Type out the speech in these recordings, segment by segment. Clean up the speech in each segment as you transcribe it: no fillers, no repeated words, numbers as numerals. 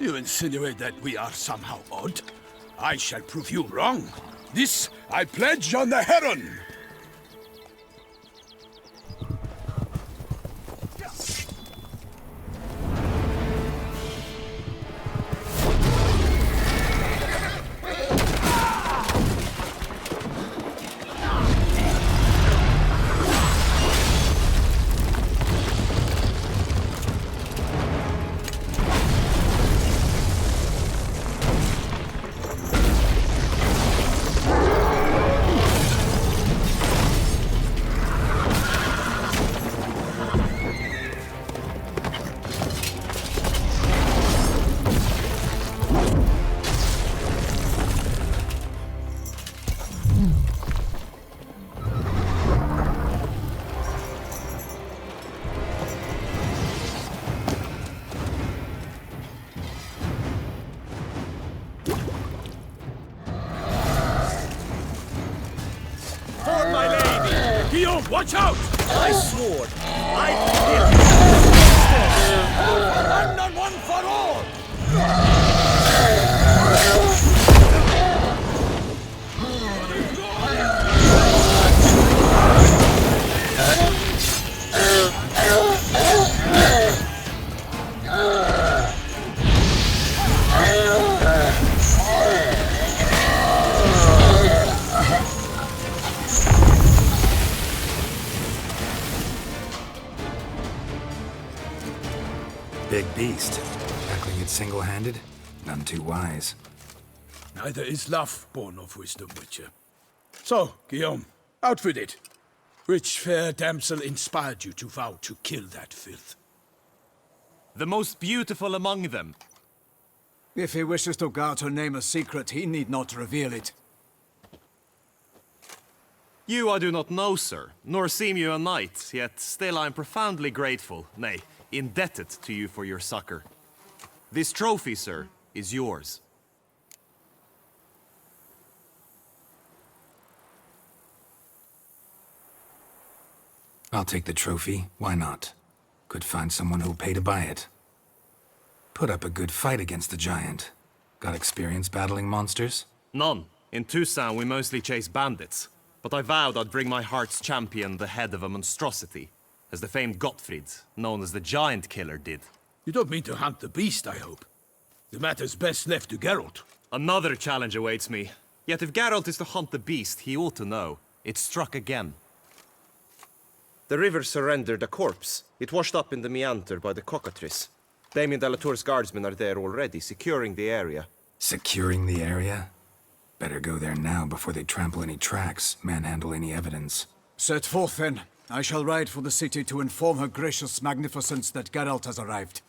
You insinuate that we are somehow odd? I shall prove you wrong. This I pledge on the Heron! Watch out! I swore I'd One and one for all! Big beast. Tackling it single-handed? None too wise. Neither is love born of wisdom, Witcher. So, Guillaume, out with it. Which fair damsel inspired you to vow to kill that filth? The most beautiful among them. If he wishes to guard her name a secret, he need not reveal it. You I do not know, sir, nor seem you a knight, yet still I am profoundly grateful, nay, indebted to you for your succor. This trophy, sir, is yours. I'll take the trophy. Why not? Could find someone who'll pay to buy it. Put up a good fight against the giant. Got experience battling monsters? None. In Toussaint we mostly chase bandits. But I vowed I'd bring my heart's champion the head of a monstrosity, as the famed Gottfried, known as the Giant Killer, did. You don't mean to hunt the beast, I hope. The matter's best left to Geralt. Another challenge awaits me. Yet if Geralt is to hunt the beast, he ought to know. It struck again. The river surrendered a corpse. It washed up in the meander by the cockatrice. Damien Delatour's guardsmen are there already, securing the area. Securing the area? Better go there now before they trample any tracks, manhandle any evidence. Set forth then. I shall ride for the city to inform her gracious magnificence that Geralt has arrived.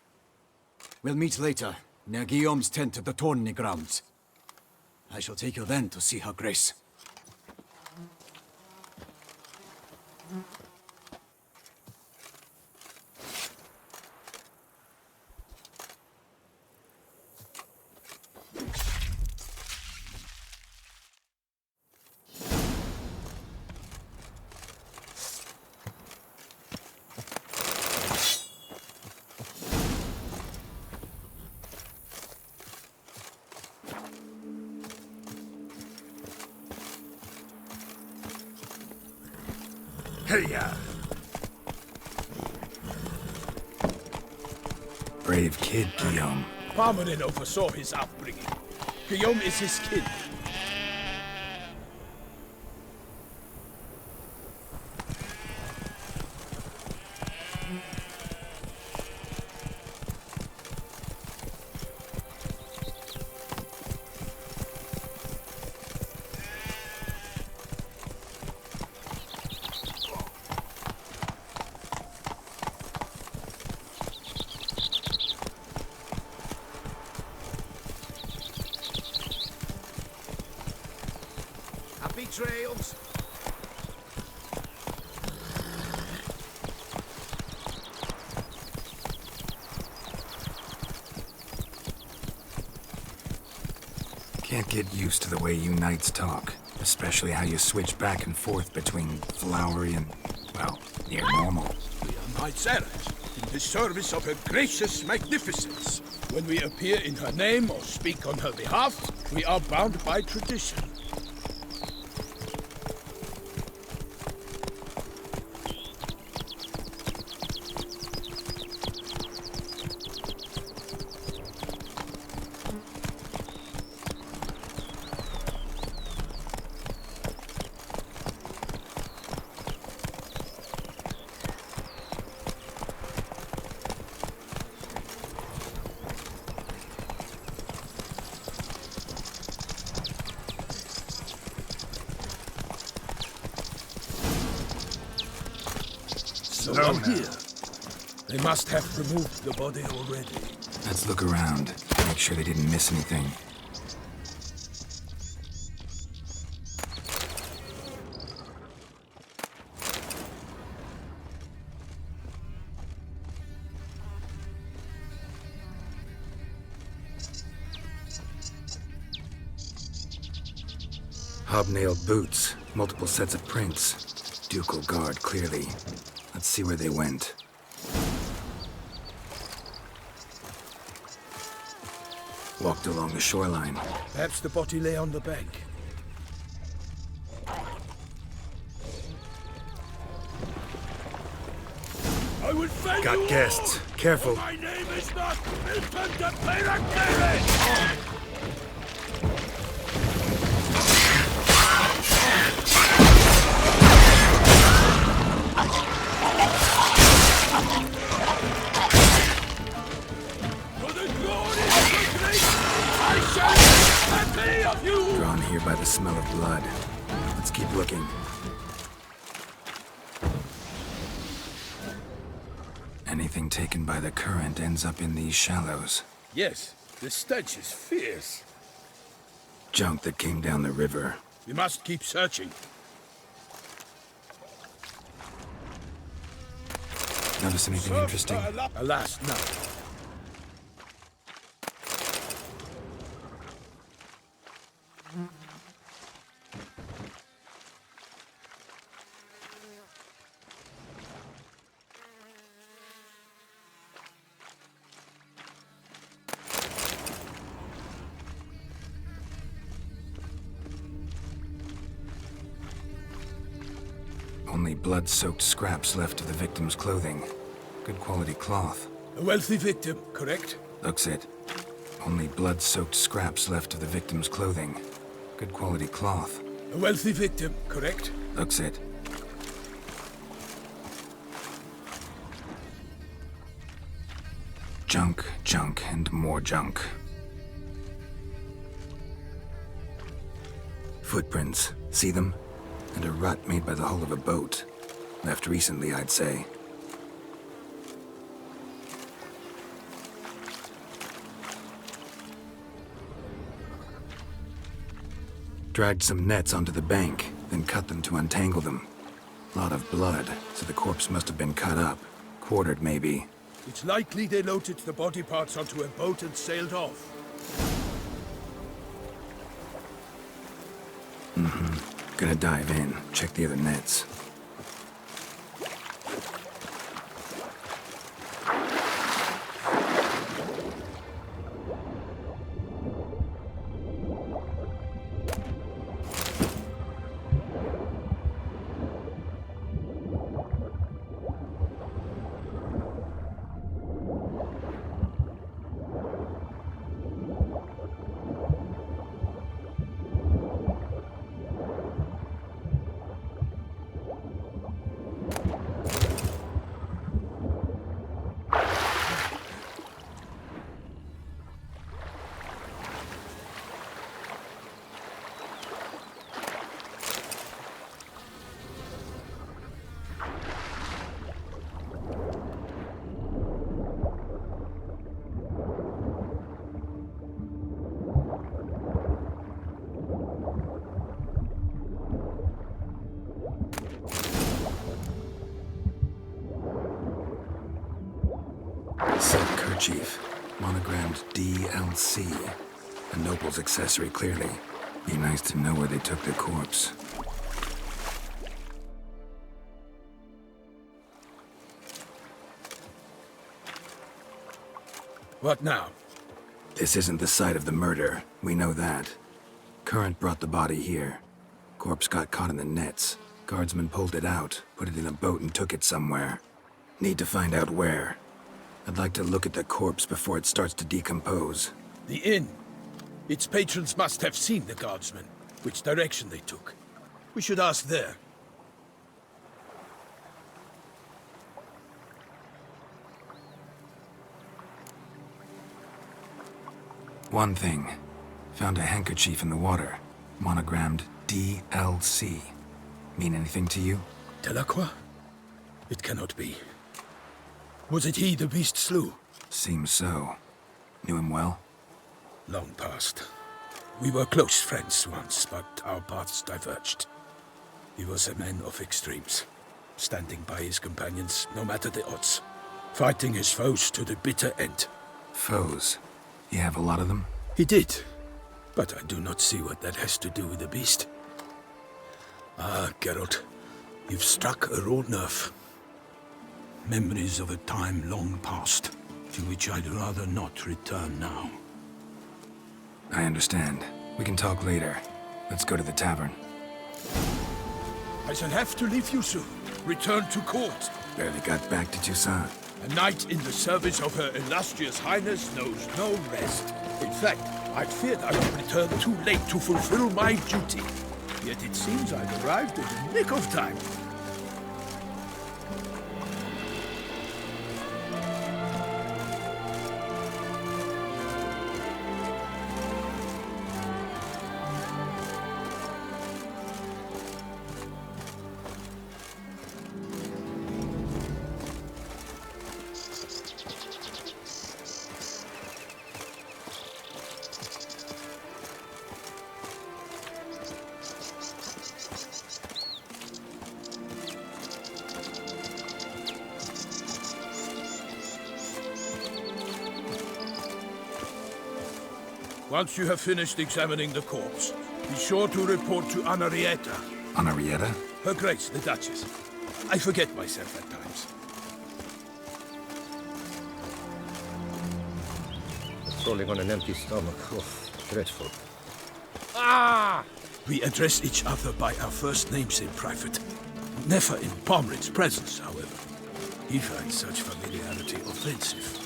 We'll meet later, near Guillaume's tent at the tourney grounds. I shall take you then to see her grace. Hey-ya! Brave kid, Guillaume. Parmanin oversaw his upbringing. Guillaume is his kid. Happy trails. Can't get used to the way you knights talk, especially how you switch back and forth between flowery and, well, near normal. We are knights errant in the service of her gracious magnificence. When we appear in her name or speak on her behalf, we are bound by tradition. So on here. They must have removed the body already. Let's look around. Make sure they didn't miss anything. Hobnailed boots, multiple sets of prints. Ducal guard, clearly. Let's see where they went. Walked along the shoreline. Perhaps the body lay on the bank. I will fend Got you guests. all. Careful. My name is not Milton de pcgaming! Drawn here by the smell of blood. Let's keep looking. Anything taken by the current ends up in these shallows. Yes, the stench is fierce. Junk that came down the river. We must keep searching. Notice anything interesting? Alas, no. Only blood-soaked scraps left of the victim's clothing. Good quality cloth. A wealthy victim, correct? Looks it. Only blood-soaked scraps left of the victim's clothing. Good quality cloth. A wealthy victim, correct? Looks it. Junk, junk, and more junk. Footprints. See them? And a rut made by the hull of a boat. Left recently, I'd say. Dragged some nets onto the bank, then cut them to untangle them. Lot of blood, so the corpse must have been cut up. Quartered, maybe. It's likely they loaded the body parts onto a boat and sailed off. Gonna dive in, check the other nets. Silk kerchief, monogrammed DLC. A noble's accessory, clearly. Be nice to know where they took the corpse. What now? This isn't the site of the murder. We know that. Current brought the body here. Corpse got caught in the nets. Guardsmen pulled it out, put it in a boat and took it somewhere. Need to find out where. I'd like to look at the corpse before it starts to decompose. The inn. Its patrons must have seen the guardsmen, which direction they took. We should ask there. One thing. Found a handkerchief in the water. Monogrammed DLC. Mean anything to you? Delacroix? It cannot be. Was it he the beast slew? Seems so. Knew him well? Long past. We were close friends once, but our paths diverged. He was a man of extremes, standing by his companions no matter the odds, fighting his foes to the bitter end. Foes? You have a lot of them? He did, but I do not see what that has to do with the beast. Ah, Geralt, you've struck a raw nerve. Memories of a time long past, to which I'd rather not return now. I understand. We can talk later. Let's go to the tavern. I shall have to leave you soon. Return to court. Barely got back to Toussaint. A knight in the service of Her Illustrious Highness knows no rest. In fact, I feared I would return too late to fulfill my duty. Yet it seems I've arrived in the nick of time. Once you have finished examining the corpse, be sure to report to Anarietta. Anarietta? Her Grace, the Duchess. I forget myself at times. Crawling on an empty stomach. Oh, dreadful. We address each other by our first names in private. Never in Pomrin's presence, however. He finds such familiarity offensive.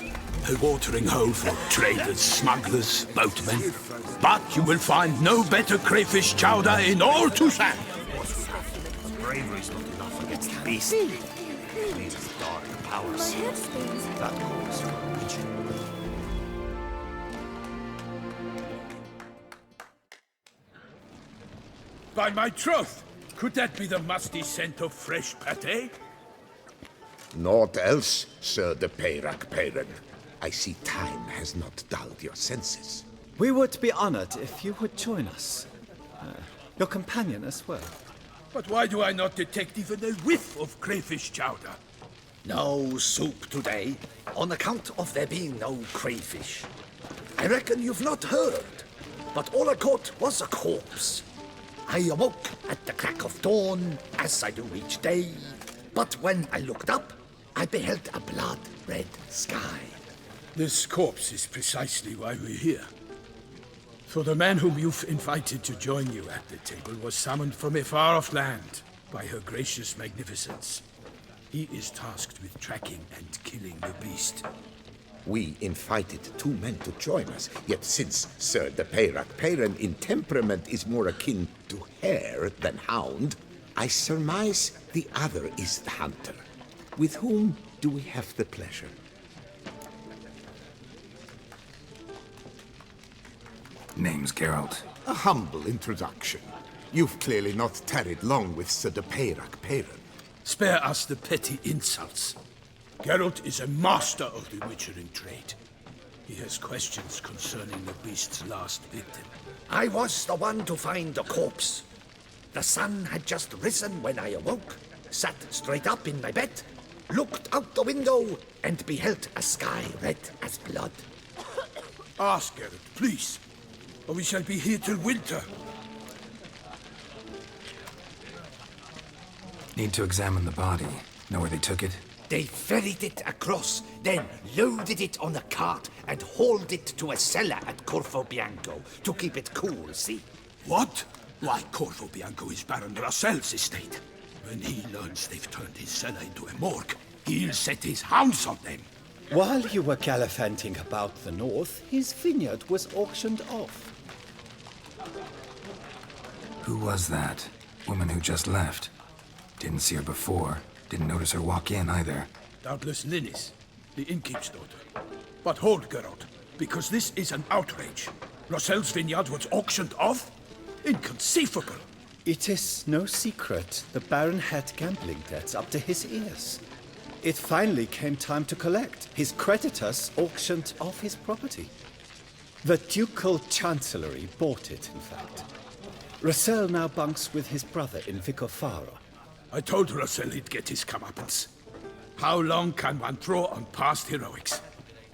A watering hole for traders, smugglers, boatmen. But you will find no better crayfish chowder in all Toussaint. Bravery's not enough against the beast. It needs dark powers. That calls for religion. By my troth, could that be the musty scent of fresh pâté? Naught else, Sir de Peyrac Peyran. I see time has not dulled your senses. We would be honored if you would join us. Your companion as well. But why do I not detect even a whiff of crayfish chowder? No soup today, on account of there being no crayfish. I reckon you've not heard, but all I caught was a corpse. I awoke at the crack of dawn, as I do each day, but when I looked up, I beheld a blood-red sky. This corpse is precisely why we're here. For the man whom you've invited to join you at the table was summoned from a far-off land by her gracious magnificence. He is tasked with tracking and killing the beast. We invited two men to join us, yet since Sir de Peyrac Peyran in temperament is more akin to hare than hound, I surmise the other is the hunter. With whom do we have the pleasure? Name's Geralt. A humble introduction. You've clearly not tarried long with Sir de Peyrac Peyran. Spare us the petty insults. Geralt is a master of the witchering trade. He has questions concerning the beast's last victim. I was the one to find the corpse. The sun had just risen when I awoke, sat straight up in my bed, looked out the window, and beheld a sky red as blood. Ask Geralt, please, or we shall be here till winter. Need to examine the body. Know where they took it? They ferried it across, then loaded it on a cart and hauled it to a cellar at Corvo Bianco to keep it cool, see? What? Why, Corvo Bianco is Baron Russell's estate. When he learns they've turned his cellar into a morgue, he'll set his hounds on them. While you were gallivanting about the north, his vineyard was auctioned off. Who was that? Woman who just left. Didn't see her before. Didn't notice her walk in either. Doubtless Linnis, the innkeep's daughter. But hold, Geralt, because this is an outrage. Russell's vineyard was auctioned off? Inconceivable! It is no secret the Baron had gambling debts up to his ears. It finally came time to collect. His creditors auctioned off his property. The Ducal Chancellery bought it, in fact. Russell now bunks with his brother in Vicofaro. I told Russell he'd get his comeuppance. How long can one draw on past heroics?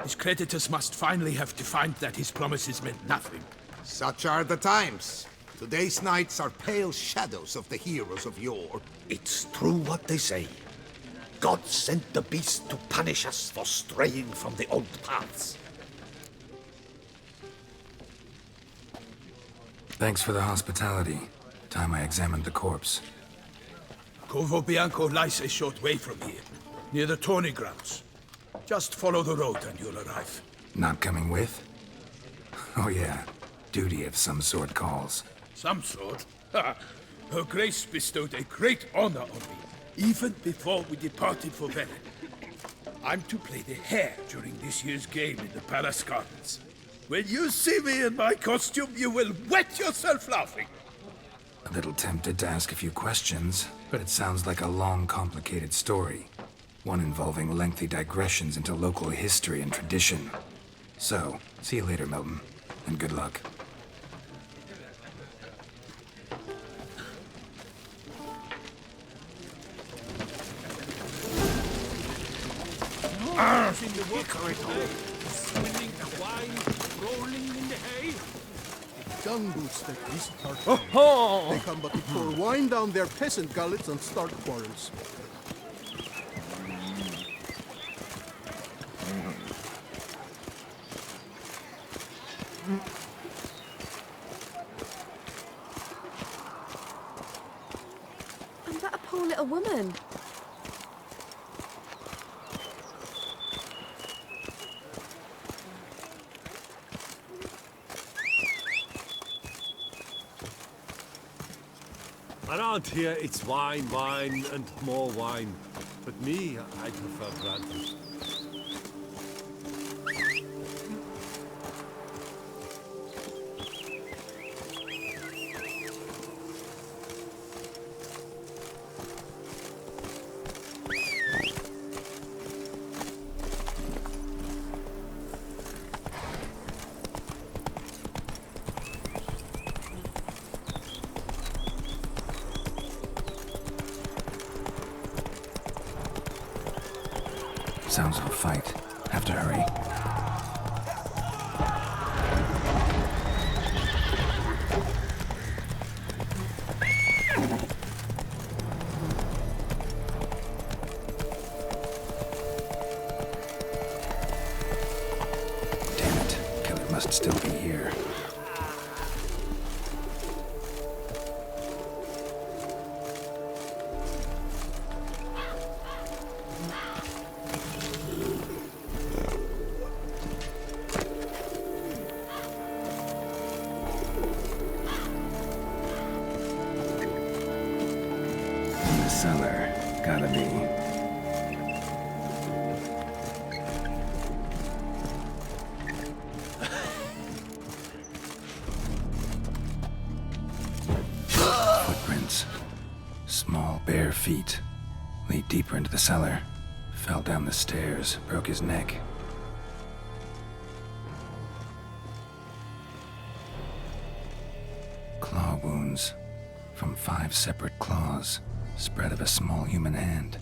His creditors must finally have defined that his promises meant nothing. Such are the times. Today's knights are pale shadows of the heroes of yore. It's true what they say. God sent the beast to punish us for straying from the old paths. Thanks for the hospitality. Time I examined the corpse. Corvo Bianco lies a short way from here, near the tourney grounds. Just follow the road and you'll arrive. Not coming with? Oh yeah, duty of some sort calls. Some sort? Ha! Her Grace bestowed a great honor on me, even before we departed for Velen. I'm to play the hare during this year's game in the Palace Gardens. When you see me in my costume, you will wet yourself laughing. A little tempted to ask a few questions, but it sounds like a long, complicated story. One involving lengthy digressions into local history and tradition. So, see you later, Milton, and good luck. In the workroom, swilling the wine, rolling in the hay. Dung boots that visit our town. They come but to pour wine down their peasant gullets and start quarrels. And that a poor little woman. Around here, it's wine, wine, and more wine. But me, I prefer brandy. Sounds of a fight. Have to hurry. Damn it. Killer must still be here. Cellar. Gotta be. Footprints. Small, bare feet. Lead deeper into the cellar. Fell down the stairs, broke his neck. Claw wounds. From 5 separate claws. Spread of a small human hand.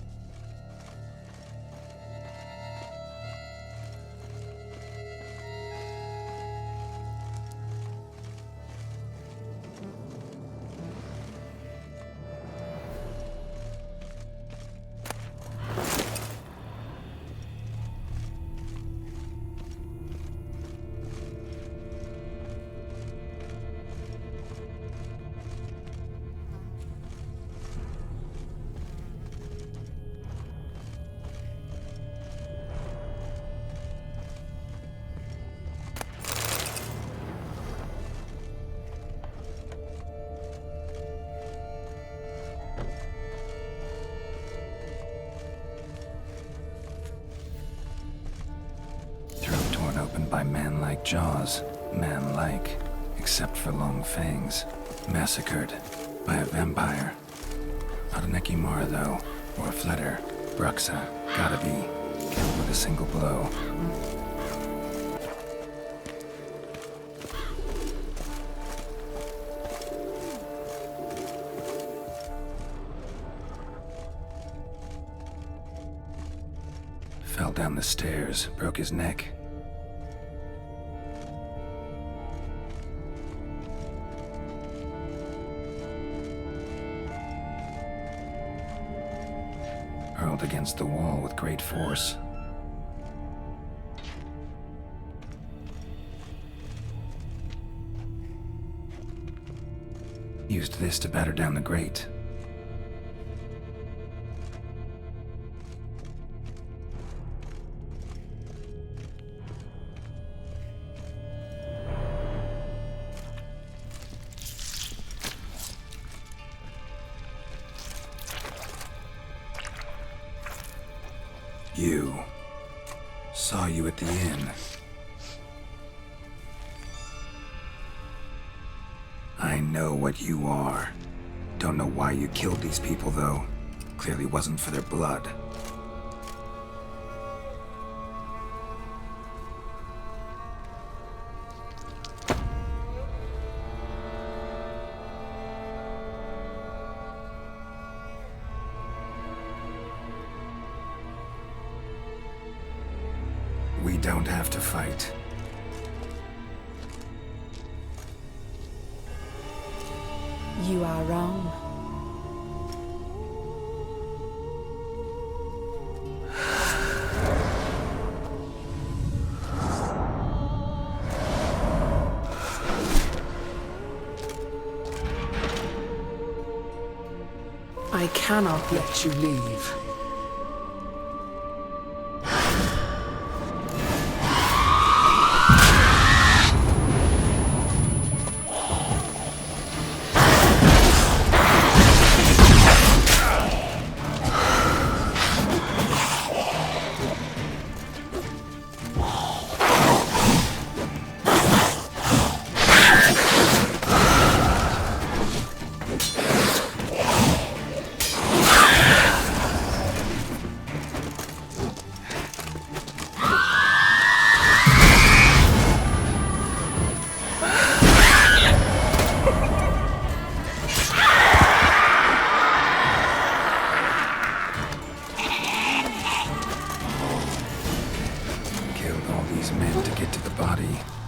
Snake-like jaws, man-like, except for long fangs. Massacred by a vampire. Not an Ekimara, though, or a Fletter. Bruxa, gotta be. Killed with a single blow. Fell down the stairs, broke his neck. Hurled against the wall with great force. Used this to batter down the grate. You. Saw you at the inn. I know what you are. Don't know why you killed these people, though. Clearly wasn't for their blood. We don't have to fight. You are wrong. I cannot let you leave.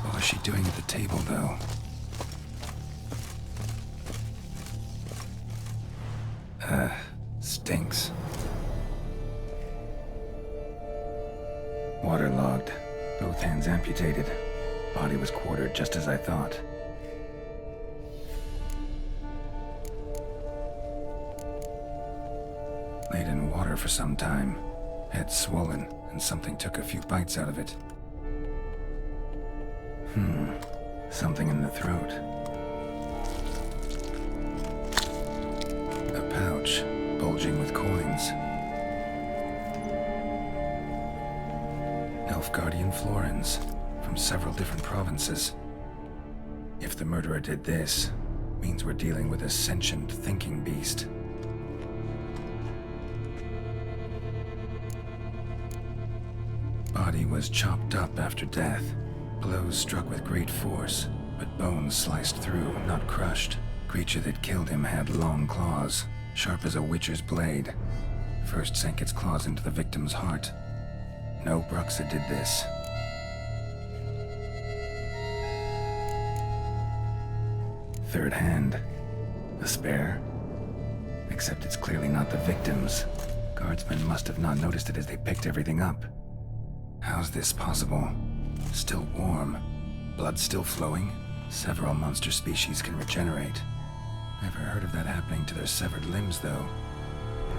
What was she doing at the table, though? Stinks. Waterlogged. Both hands amputated. Body was quartered just as I thought. Laid in water for some time. Head swollen, and something took a few bites out of it. Something in the throat. A pouch, bulging with coins. Elfguardian florins, from several different provinces. If the murderer did this, means we're dealing with a sentient thinking beast. Body was chopped up after death. Blows struck with great force, but bones sliced through, not crushed. Creature that killed him had long claws, sharp as a witcher's blade. First sank its claws into the victim's heart. No Bruxa did this. Third hand. A spare? Except it's clearly not the victim's. Guardsmen must have not noticed it as they picked everything up. How's this possible? Still warm. Blood still flowing? Several monster species can regenerate. Never heard of that happening to their severed limbs, though.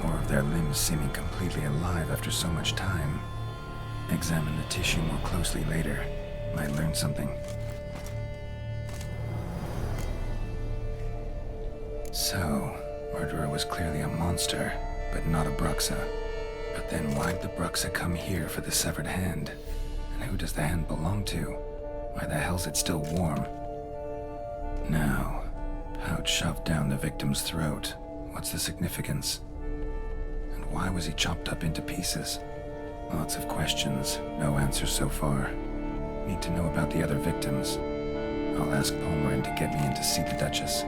Or of their limbs seeming completely alive after so much time. Examine the tissue more closely later. Might learn something. So, murderer was clearly a monster, but not a Bruxa. But then why'd the Bruxa come here for the severed hand? And who does the hand belong to? Why the hell's it still warm? Now, pouch shoved down the victim's throat. What's the significance? And why was he chopped up into pieces? Lots of questions, no answers so far. Need to know about the other victims. I'll ask Palmerin to get me in to see the Duchess.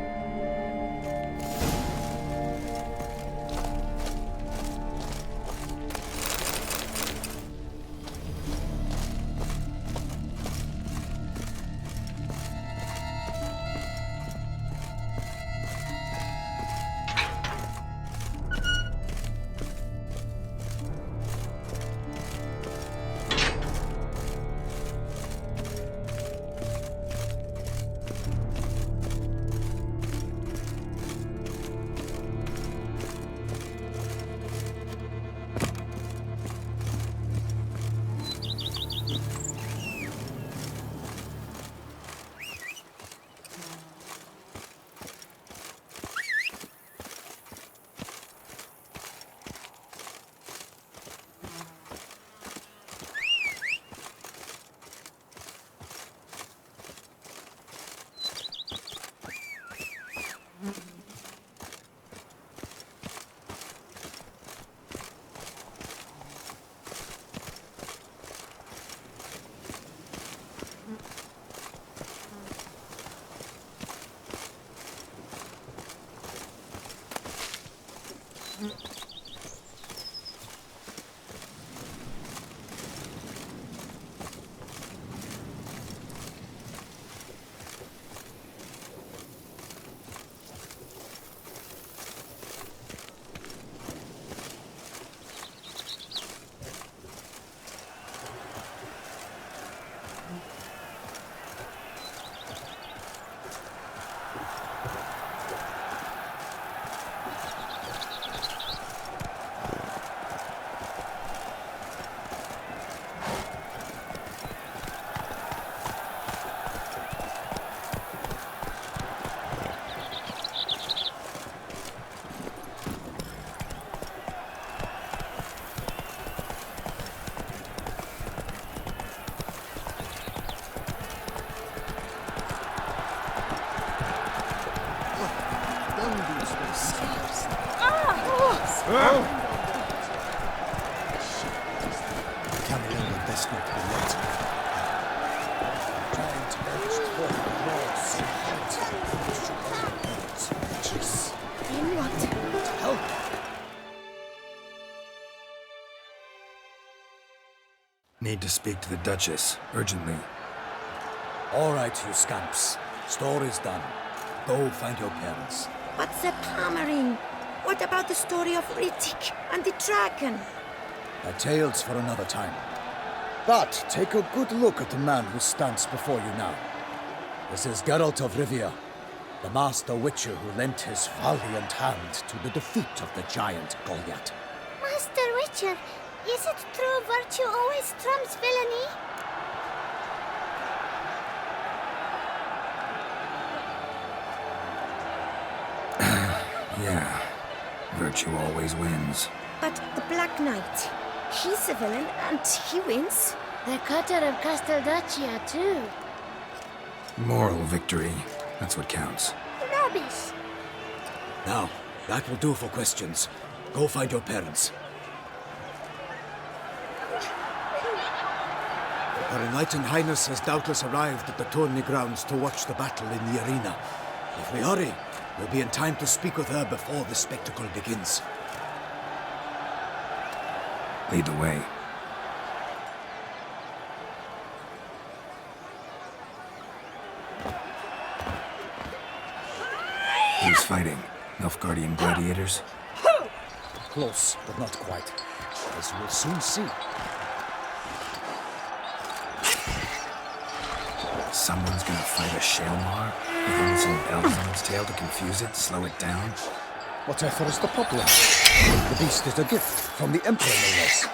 Need to speak to the Duchess, urgently. All right, you scamps. Story's done. Go find your parents. But the Palmerin, what about the story of Riddick and the dragon? A tale's for another time. But take a good look at the man who stands before you now. This is Geralt of Rivia, the master witcher who lent his valiant hand to the defeat of the giant Goliath. Master Witcher, is it true virtue always trumps villainy? Yeah, virtue always wins. But the Black Knight, he's a villain and he wins. The cutter of Casteldaccia, too. Moral victory, that's what counts. Rubbish. Now, that will do for questions. Go find your parents. Her Enlightened Highness has doubtless arrived at the tourney grounds to watch the battle in the arena. If we hurry, we'll be in time to speak with her before the spectacle begins. Lead the way. Who's fighting? Nilfgaardian gladiators? Close, but not quite. As we'll soon see. Someone's gonna fight a Shelmar with only some bells on its tail to confuse it, slow it down? Whatever is the problem? The beast is a gift from the Emperor, no less.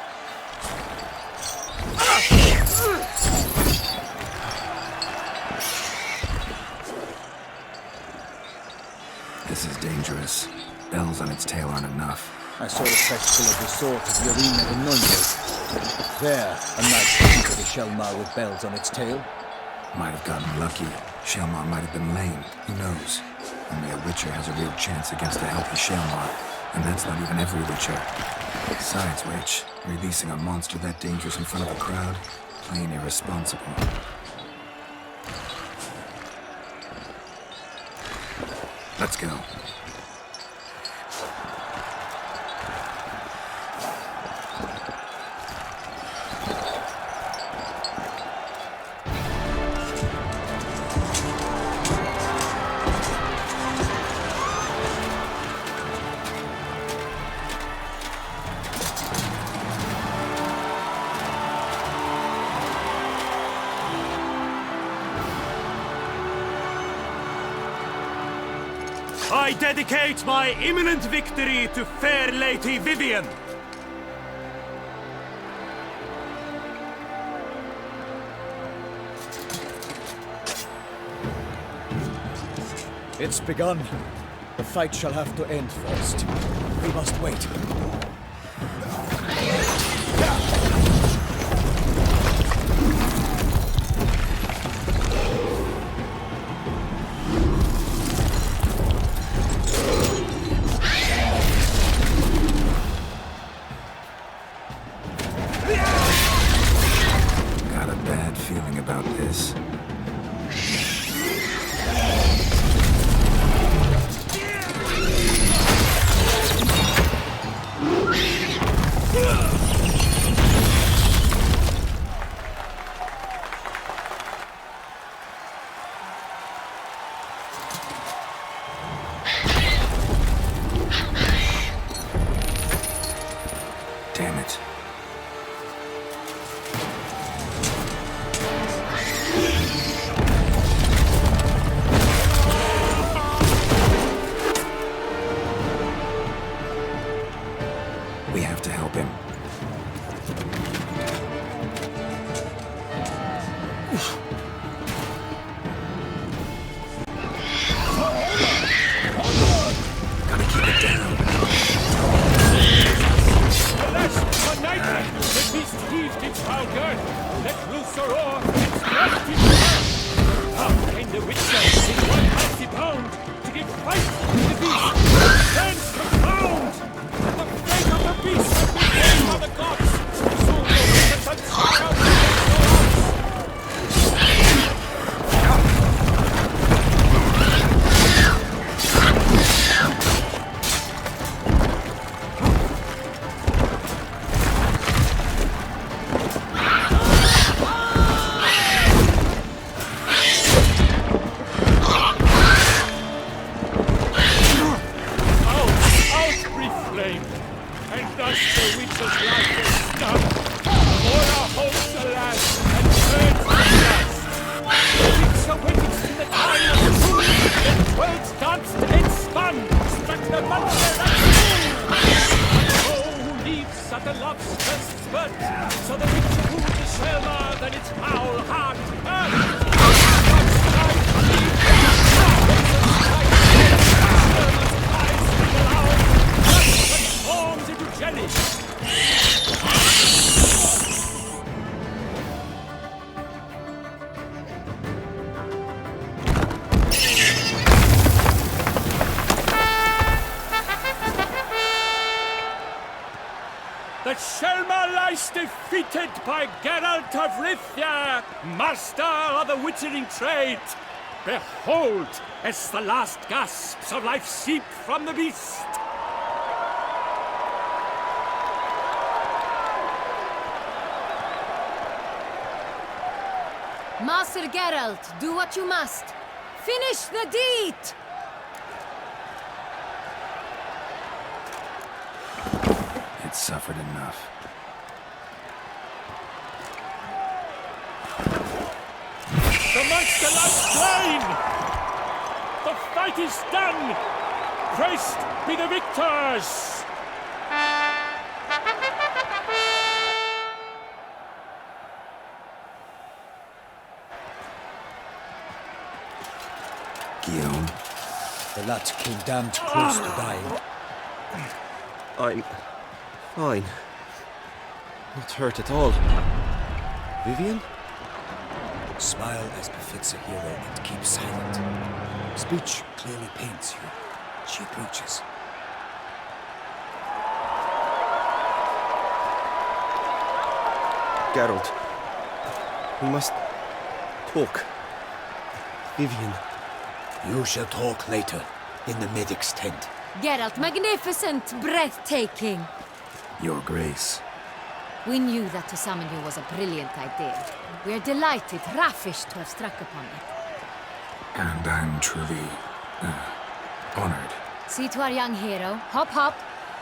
This is dangerous. Bells on its tail aren't enough. I saw a spectacle of the sort at the arena in Nuremberg. There, a knight defeated a Shelmar with bells on its tail. Might have gotten lucky. Shelmar might have been lame. Who knows? Only a Witcher has a real chance against a healthy Shelmar. And that's not even every Witcher. Besides which, releasing a monster that dangerous in front of a crowd? Plain irresponsible. Let's go. I dedicate my imminent victory to fair Lady Vivian. It's begun. The fight shall have to end first. We must wait. Got a bad feeling about this. Damn it. We have to help him. Gotta keep it down. The beast heaved its foul girth, let loose a roar, and smashed its heart. How can the Witcher in one mighty bound to give fight to the beast? Stands confound! The fate of the beast has been named by the gods. Soon the Witcher shall strike out the defeated by Geralt of Rivia, master of the witchering trade. Behold, as the last gasps of life seep from the beast. Master Geralt, do what you must. Finish the deed! It suffered enough. The monster lies slain! The fight is done! Praised be the victors! Guillaume? The lad came damned close to dying. I'm fine. Not hurt at all. Vivian? Smile as befits a hero and keep silent. Speech clearly paints you. She approaches. Geralt, we must talk. Vivian. You shall talk later, in the medic's tent. Geralt, magnificent, breathtaking. Your Grace. We knew that to summon you was a brilliant idea. We are delighted, ravished to have struck upon it. And I'm truly, honored. See to our young hero. Hop, hop.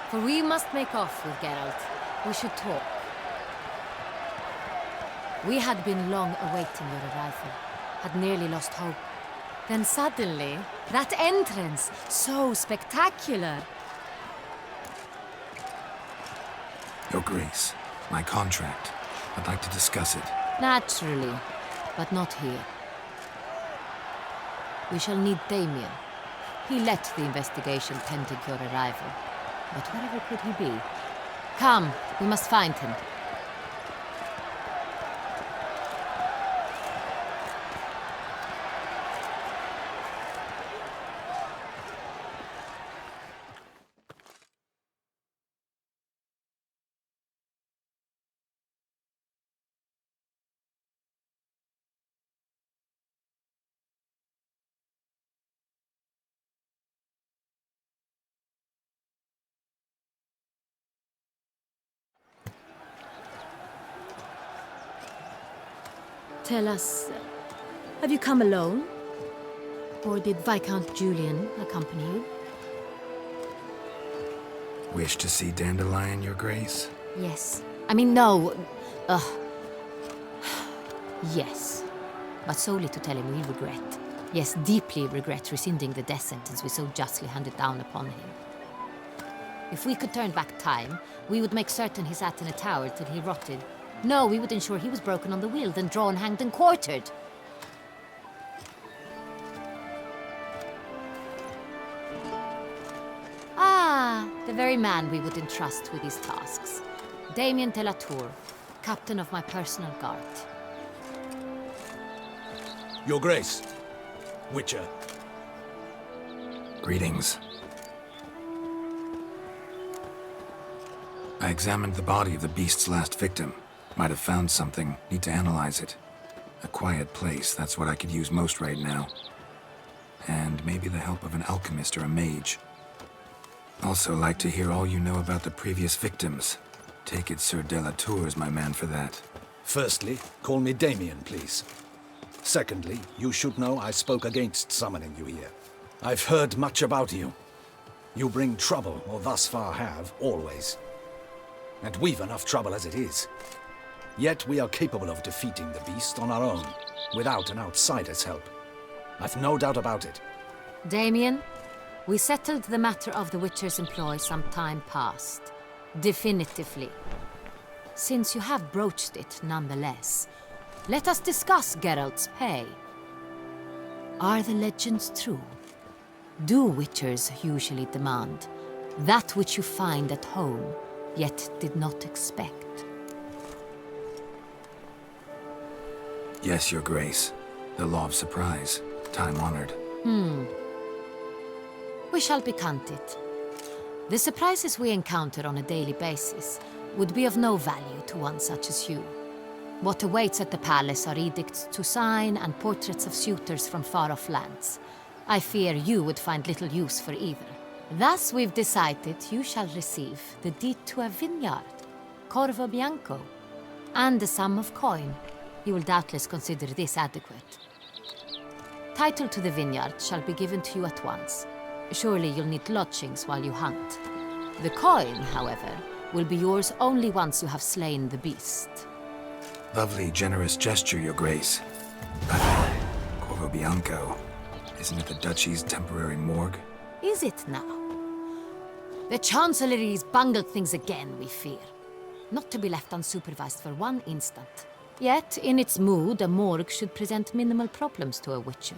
For we must make off with Geralt. We should talk. We had been long awaiting your arrival. Had nearly lost hope. Then suddenly, that entrance, so spectacular. Your Grace, my contract. I'd like to discuss it. Naturally, but not here. We shall need Damien. He let the investigation pending your arrival. But wherever could he be? Come, we must find him. Tell us, have you come alone? Or did Viscount Julian accompany you? Wish to see Dandelion, Your Grace? Yes. I mean, no. Yes. But solely to tell him we regret. Yes, deeply regret rescinding the death sentence we so justly handed down upon him. If we could turn back time, we would make certain he sat in a tower till he rotted. No, we would ensure he was broken on the wheel, then drawn, hanged, and quartered. Ah, the very man we would entrust with these tasks. Damien de la Tour, captain of my personal guard. Your Grace, Witcher. Greetings. I examined the body of the beast's last victim. Might have found something. Need to analyze it. A quiet place, that's what I could use most right now. And maybe the help of an alchemist or a mage. Also like to hear all you know about the previous victims. Take it Sir de la Tour is my man for that. Firstly, call me Damien, please. Secondly, you should know I spoke against summoning you here. I've heard much about you. You bring trouble, or thus far have, always. And we've enough trouble as it is. Yet we are capable of defeating the beast on our own, without an outsider's help. I've no doubt about it. Damien, we settled the matter of the Witcher's employ some time past. Definitively. Since you have broached it nonetheless, let us discuss Geralt's pay. Are the legends true? Do Witchers usually demand that which you find at home, yet did not expect? Yes, Your Grace. The law of surprise. Time-honored. We shall be candid. The surprises we encounter on a daily basis would be of no value to one such as you. What awaits at the palace are edicts to sign and portraits of suitors from far-off lands. I fear you would find little use for either. Thus we've decided you shall receive the deed to a vineyard, Corvo Bianco, and a sum of coin. You will doubtless consider this adequate. Title to the vineyard shall be given to you at once. Surely you'll need lodgings while you hunt. The coin, however, will be yours only once you have slain the beast. Lovely, generous gesture, Your Grace. But Corvo Bianco, isn't it the Duchy's temporary morgue? Is it now? The Chancellery's bungled things again, we fear. Not to be left unsupervised for one instant. Yet, in its mood, a morgue should present minimal problems to a Witcher.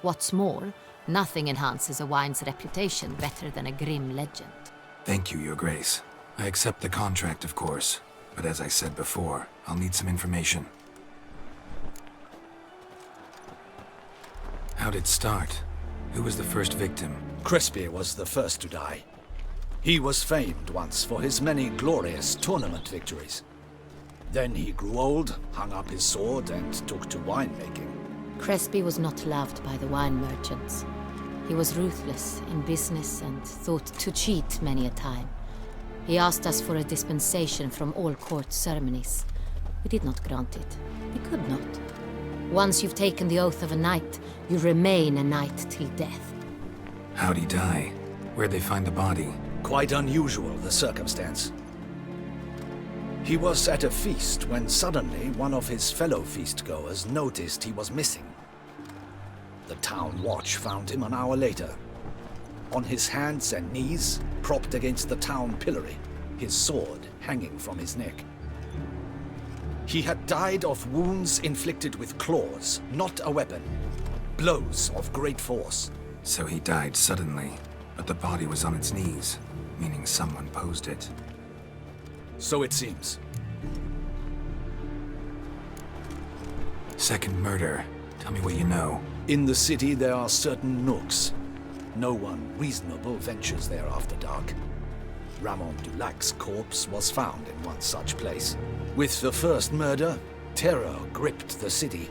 What's more, nothing enhances a wine's reputation better than a grim legend. Thank you, Your Grace. I accept the contract, of course. But as I said before, I'll need some information. How'd it start? Who was the first victim? Crespi was the first to die. He was famed once for his many glorious tournament victories. Then he grew old, hung up his sword, and took to winemaking. Crespi was not loved by the wine merchants. He was ruthless in business and thought to cheat many a time. He asked us for a dispensation from all court ceremonies. We did not grant it. We could not. Once you've taken the oath of a knight, you remain a knight till death. How'd he die? Where'd they find the body? Quite unusual, the circumstance. He was at a feast when suddenly one of his fellow feastgoers noticed he was missing. The town watch found him an hour later. On his hands and knees, propped against the town pillory, his sword hanging from his neck. He had died of wounds inflicted with claws, not a weapon. Blows of great force. So he died suddenly, but the body was on its knees, meaning someone posed it. So it seems. Second murder. Tell me what you know. In the city there are certain nooks. No one reasonable ventures there after dark. Ramon Dulac's corpse was found in one such place. With the first murder, terror gripped the city.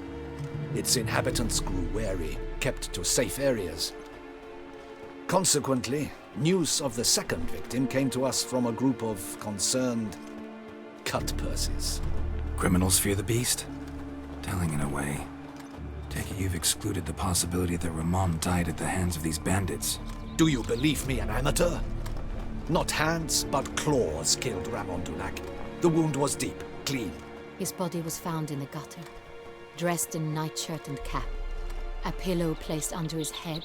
Its inhabitants grew wary, kept to safe areas. Consequently, news of the second victim came to us from a group of concerned cut-purses. Criminals fear the beast? Telling in a way. Take it you've excluded the possibility that Ramon died at the hands of these bandits. Do you believe me an amateur? Not hands, but claws killed Ramon Dulac. The wound was deep, clean. His body was found in the gutter, dressed in nightshirt and cap, a pillow placed under his head,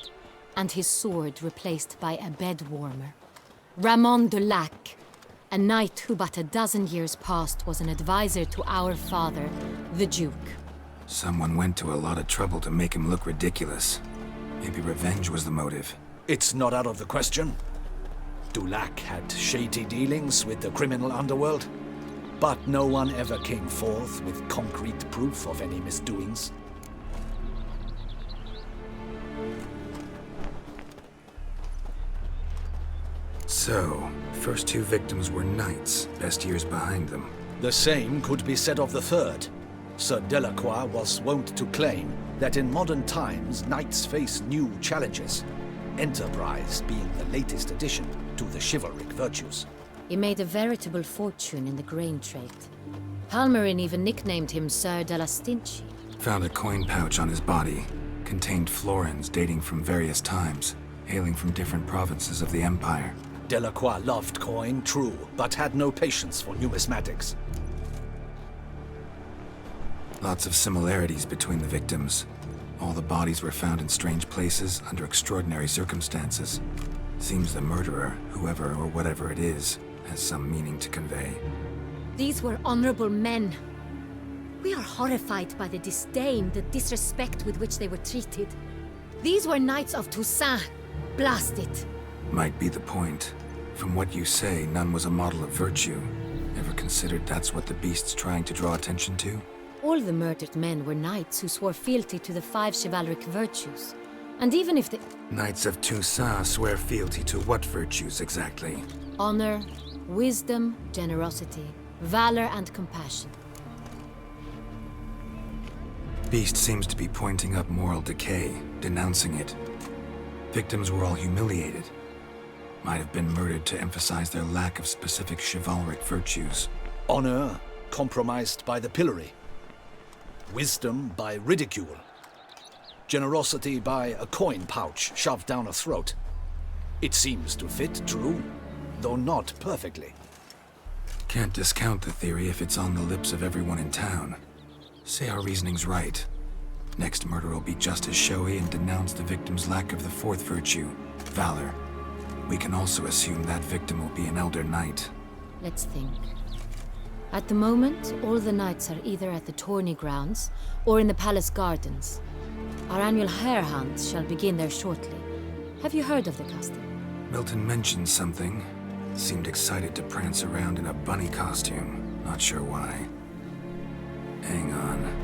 and his sword replaced by a bed warmer. Ramon Dulac, a knight who but a dozen years past was an advisor to our father, the Duke. Someone went to a lot of trouble to make him look ridiculous. Maybe revenge was the motive. It's not out of the question. Dulac had shady dealings with the criminal underworld, but no one ever came forth with concrete proof of any misdoings. So, first two victims were knights, best years behind them. The same could be said of the third. Sir Delacroix was wont to claim that in modern times knights face new challenges, enterprise being the latest addition to the chivalric virtues. He made a veritable fortune in the grain trade. Palmerin even nicknamed him Sir de la Stinchi. Found a coin pouch on his body. Contained florins dating from various times, hailing from different provinces of the Empire. Delacroix loved coin, true, but had no patience for numismatics. Lots of similarities between the victims. All the bodies were found in strange places under extraordinary circumstances. Seems the murderer, whoever or whatever it is, has some meaning to convey. These were honorable men. We are horrified by the disdain, the disrespect with which they were treated. These were knights of Toussaint. Blast it. Might be the point. From what you say, none was a model of virtue. Ever considered that's what the beast's trying to draw attention to? All the murdered men were knights who swore fealty to the 5 chivalric virtues. And even if the... Knights of Toussaint swear fealty to what virtues exactly? Honor, wisdom, generosity, valor, and compassion. Beast seems to be pointing up moral decay, denouncing it. Victims were all humiliated. Might have been murdered to emphasize their lack of specific chivalric virtues. Honor compromised by the pillory. Wisdom by ridicule. Generosity by a coin pouch shoved down a throat. It seems to fit, true, though not perfectly. Can't discount the theory if it's on the lips of everyone in town. Say our reasoning's right. Next murder will be just as showy and denounce the victim's lack of the fourth virtue, valor. We can also assume that victim will be an elder knight. Let's think. At the moment, all the knights are either at the tourney grounds or in the palace gardens. Our annual hare hunt shall begin there shortly. Have you heard of the custom? Milton mentioned something. Seemed excited to prance around in a bunny costume. Not sure why. Hang on.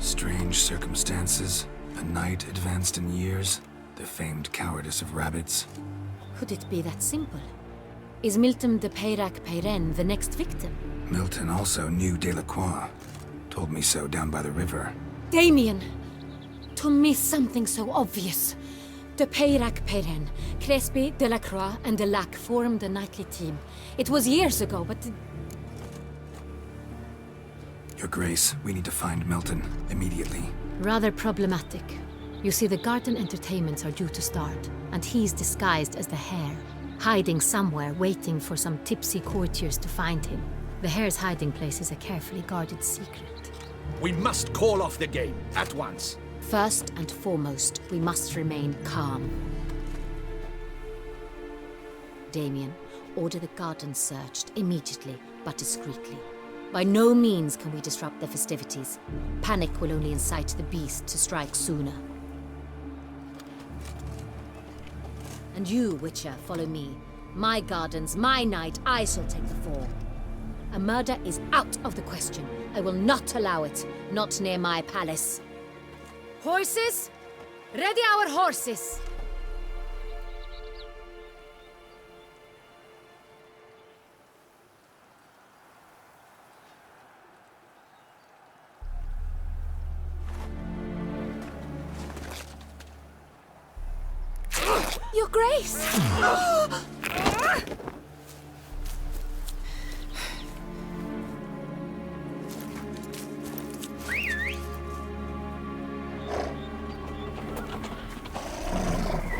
Strange circumstances. A knight advanced in years, the famed cowardice of rabbits. Could it be that simple? Is Milton de Peyrac-Peyren the next victim? Milton also knew Delacroix. Told me so down by the river. Damien! To miss something so obvious. De Peyrac-Peyren, Crespi, Delacroix, and Delac formed a knightly team. It was years ago, but... Your Grace, we need to find Milton, immediately. Rather problematic. You see, the garden entertainments are due to start, and he's disguised as the Hare, hiding somewhere, waiting for some tipsy courtiers to find him. The Hare's hiding place is a carefully guarded secret. We must call off the game, at once. First and foremost, we must remain calm. Damien, order the garden searched immediately, but discreetly. By no means can we disrupt the festivities. Panic will only incite the beast to strike sooner. And you, Witcher, follow me. My gardens, my night, I shall take the fall. A murder is out of the question. I will not allow it. Not near my palace. Horses? Ready our horses! Your Grace!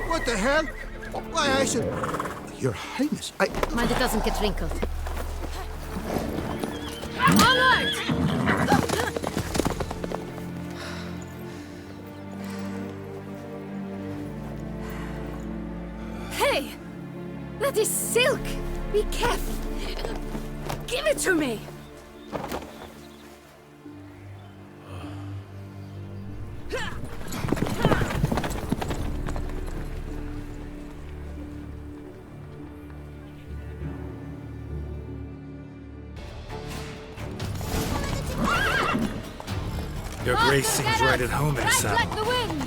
What the hell? Why, I should... Your Highness, I... Mind it doesn't get wrinkled. Onward! Hey! That is silk! Be careful! Give it to me! Your Grace seems right at home in a saddle. Like the wind!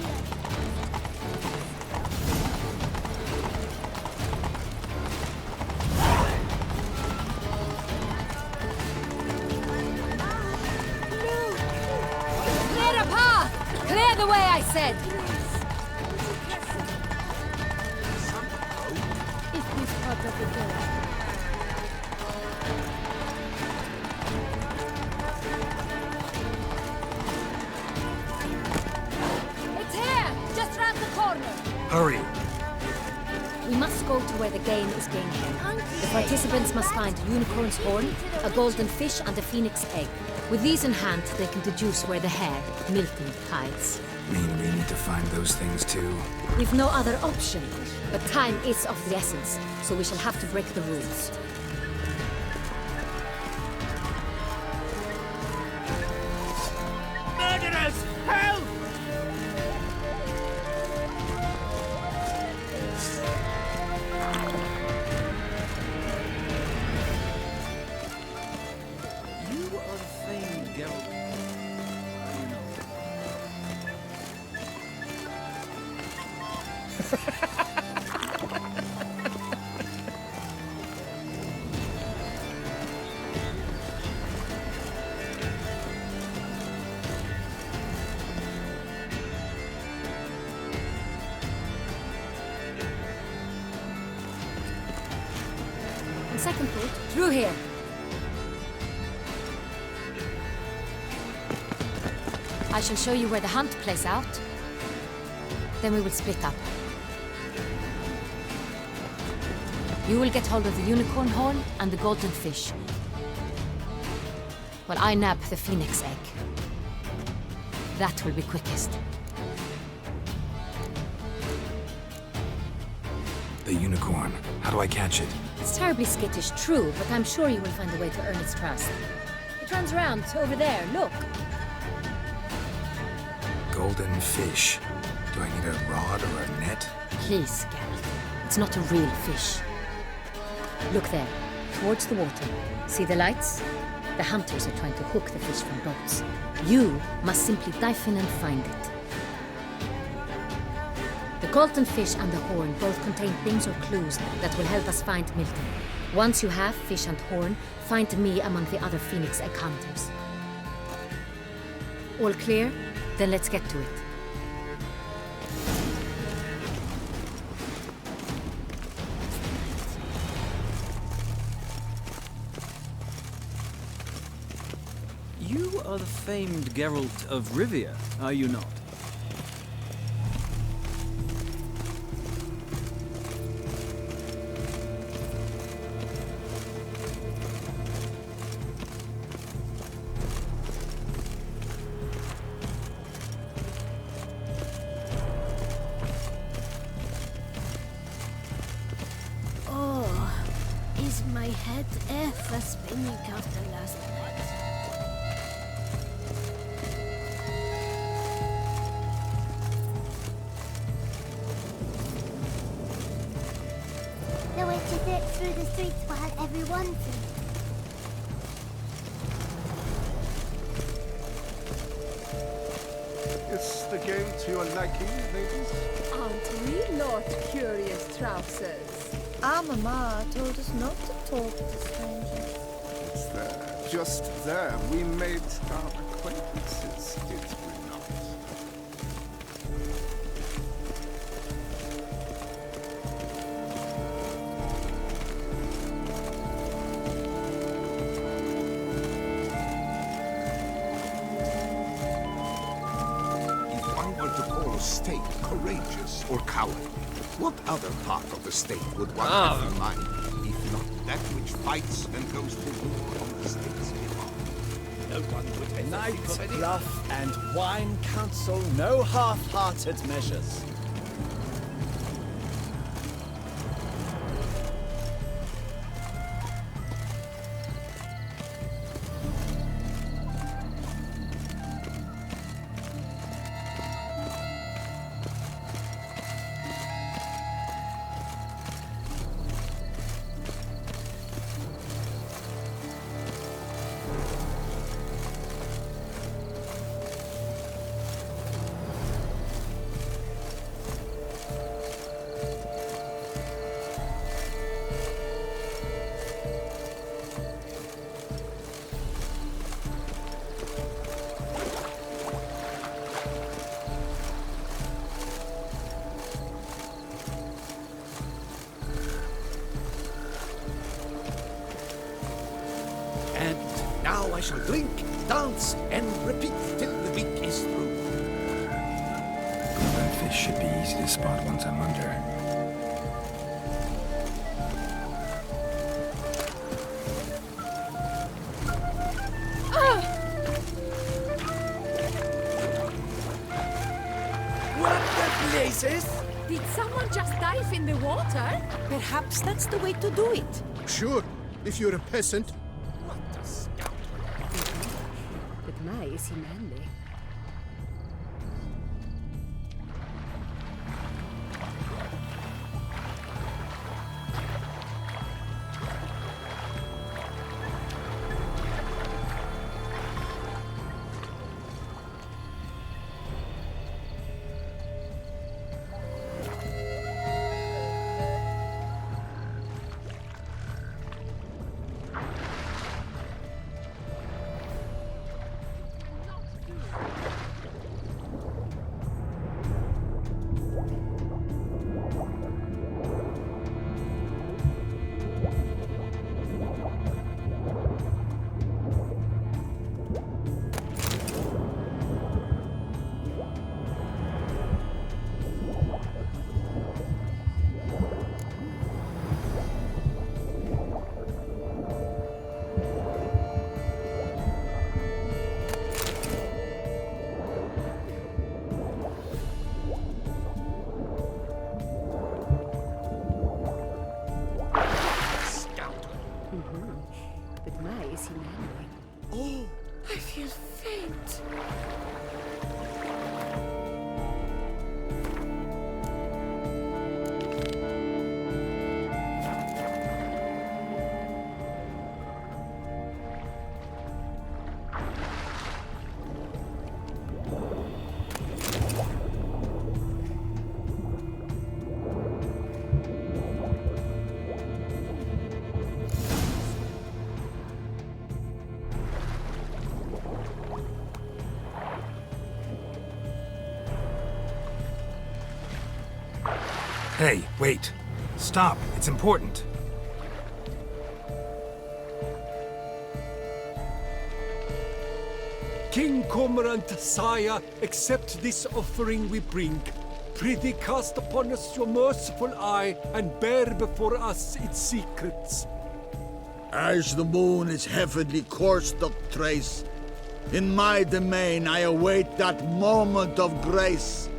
Clear a path! Clear the way, I said! Is this part of the door? Hurry! We must go to where the game is being held. The participants must find a unicorn's horn, a golden fish, and a phoenix egg. With these in hand, they can deduce where the Hare, Milton, hides. Mean we need to find those things too? We've no other option. But time is of the essence, so we shall have to break the rules. Murderers! Help! Second thought, through here. I shall show you where the hunt plays out. Then we will split up. You will get hold of the unicorn horn and the golden fish, while I nab the phoenix egg. That will be quickest. The unicorn. How do I catch it? It's terribly skittish, true, but I'm sure you will find a way to earn its trust. It runs around over there, look. Golden fish. Do I need a rod or a net? Please, Geralt. It's not a real fish. Look there, towards the water. See the lights? The hunters are trying to hook the fish from boats. You must simply dive in and find it. The Colton fish and the horn both contain things or clues that will help us find Milton. Once you have fish and horn, find me among the other Phoenix egg hunters. All clear? Then let's get to it. You are the famed Geralt of Rivia, are you not? Oh, is my head ever spinning after last night? The way to get through the streets while everyone's in. Is the game to your liking, ladies? Aren't we not curious trousers? Our mama told us not to talk to strangers. It's there, just there. We made our acquaintances, did we not? If I were to call a state courageous or cowardly, what other part of the state would one have in mind, if not that which fights and goes to war on the state's behalf? No one would Knights bluff and wine counsel no half-hearted measures. And now I shall drink, dance, and repeat till the week is through. That fish should be easy to spot once I'm under. What the blazes? Did someone just dive in the water? Perhaps that's the way to do it. Sure, if you're a peasant. But my, is he manly? Hey, wait. Stop. It's important. King Cormorant, sire, accept this offering we bring. Prithee cast upon us your merciful eye, and bear before us its secrets. As the moon is heavenly course doth trace, in my domain I await that moment of grace,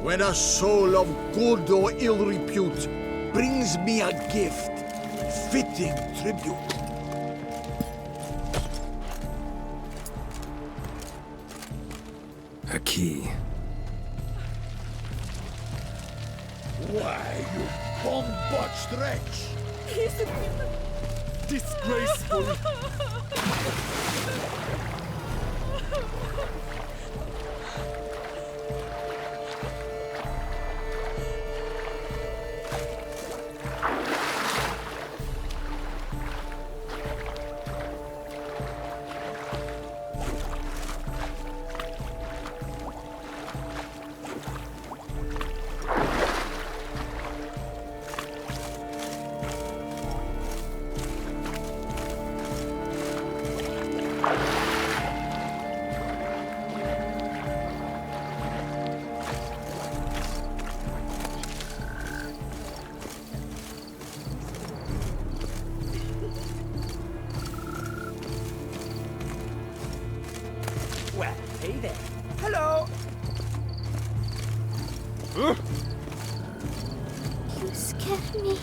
when a soul of good or ill repute brings me a gift, fitting tribute. A key. Why, you bomb-botched wretch! He's disgraceful! Well, hey there. Hello. You scare me.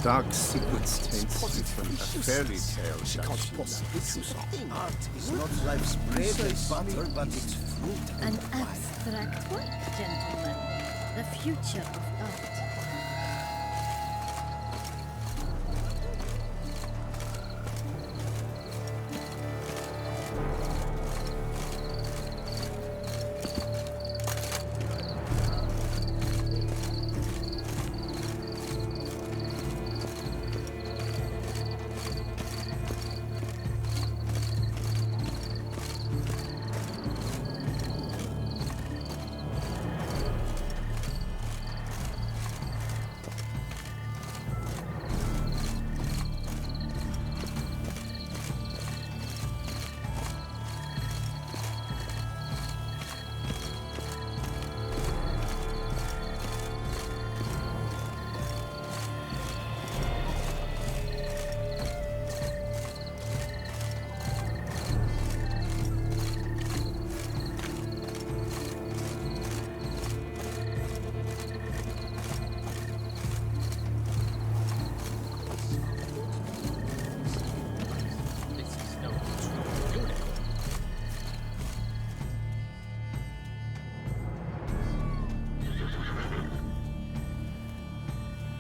Dark secrets taints you from a fairy tale. She can't possibly Toussaint. Art is not life's bread and butter, but its fruit and An abstract work, gentlemen. The future of art.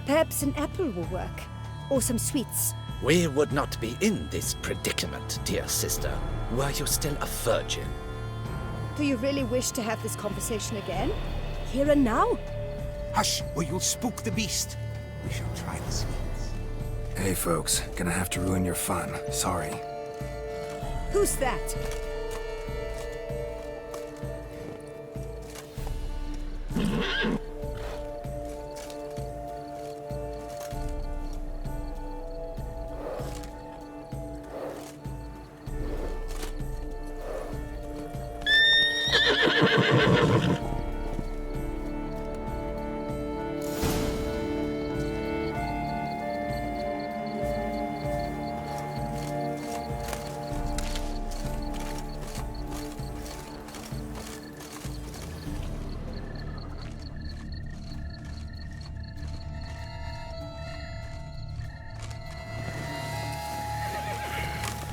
Perhaps an apple will work. Or some sweets. We would not be in this predicament, dear sister, were you still a virgin. Do you really wish to have this conversation again? Here and now? Hush, or you'll spook the beast. We shall try the sweets. Hey, folks. Gonna have to ruin your fun. Sorry. Who's that?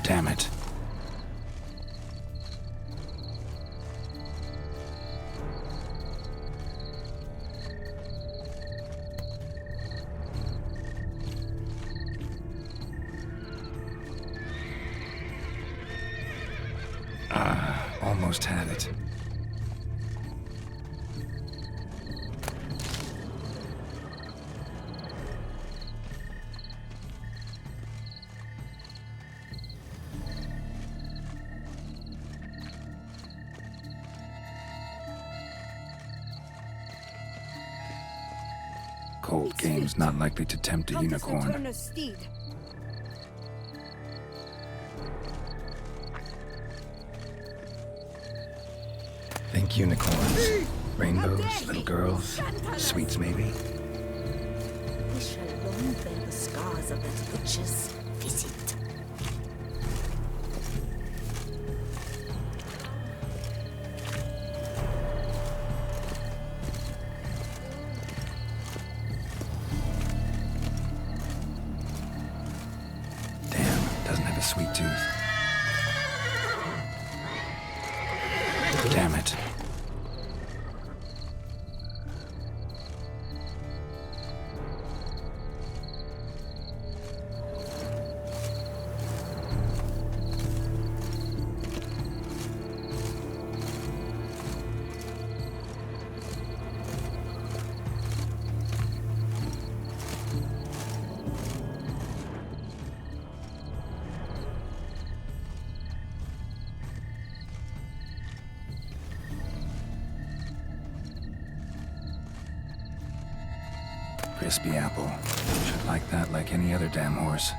Damn it. Almost had it. Cold game's not likely to tempt a unicorn. Turner's steed. Think unicorns. Rainbows, little girls, sweets maybe. We shall long bear the scars of that witch's visit. Doesn't have a sweet tooth. Damn it. Crispy apple. Should like that like any other damn horse.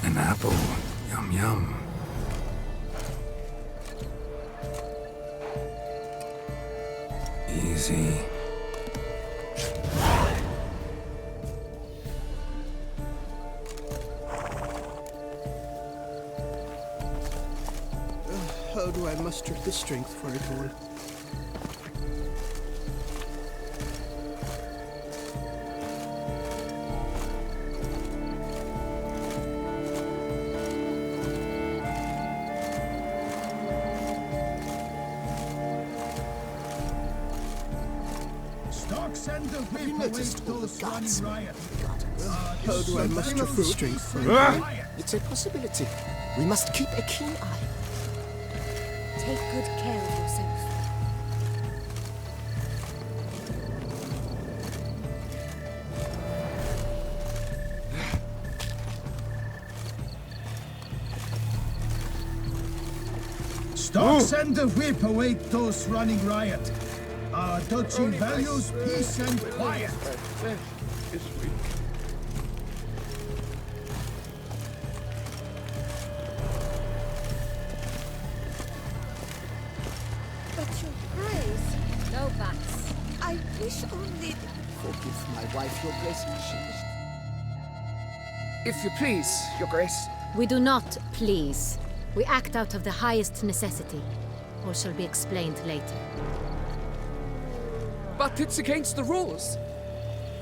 An apple. Yum yum. Easy. How do I muster the strength for it all? Have you noticed all the guts? How do I muster the strength for it all? It's a possibility. We must keep a keen eye. Take good care of yourself. Stocks and the whip await those running riot. Our duchy values peace and quiet. But your grace. No bats. I wish only. Forgive my wife, Your Grace. If you please, Your Grace. We do not please. We act out of the highest necessity. All shall be explained later. But it's against the rules.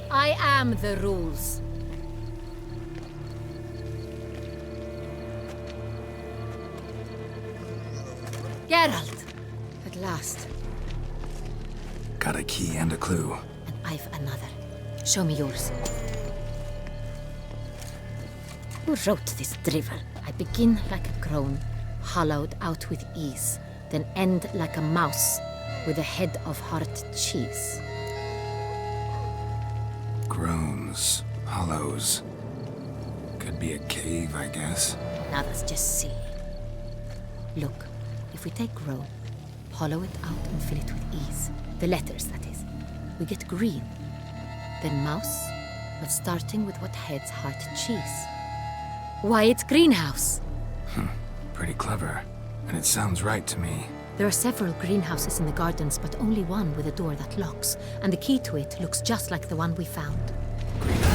I am the rules. Geralt! At last. Got a key and a clue. And I've another. Show me yours. Who wrote this drivel? I begin like a crone, hollowed out with ease, then end like a mouse, with a head of hard cheese. Groans, hollows. Could be a cave, I guess. Now that's just silly. Look, if we take groan, hollow it out and fill it with ease, the letters, that is, we get green. Then mouse, but starting with what head's hard cheese. Why, it's greenhouse! Pretty clever. And it sounds right to me. There are several greenhouses in the gardens, but only one with a door that locks, and the key to it looks just like the one we found. Greenhouse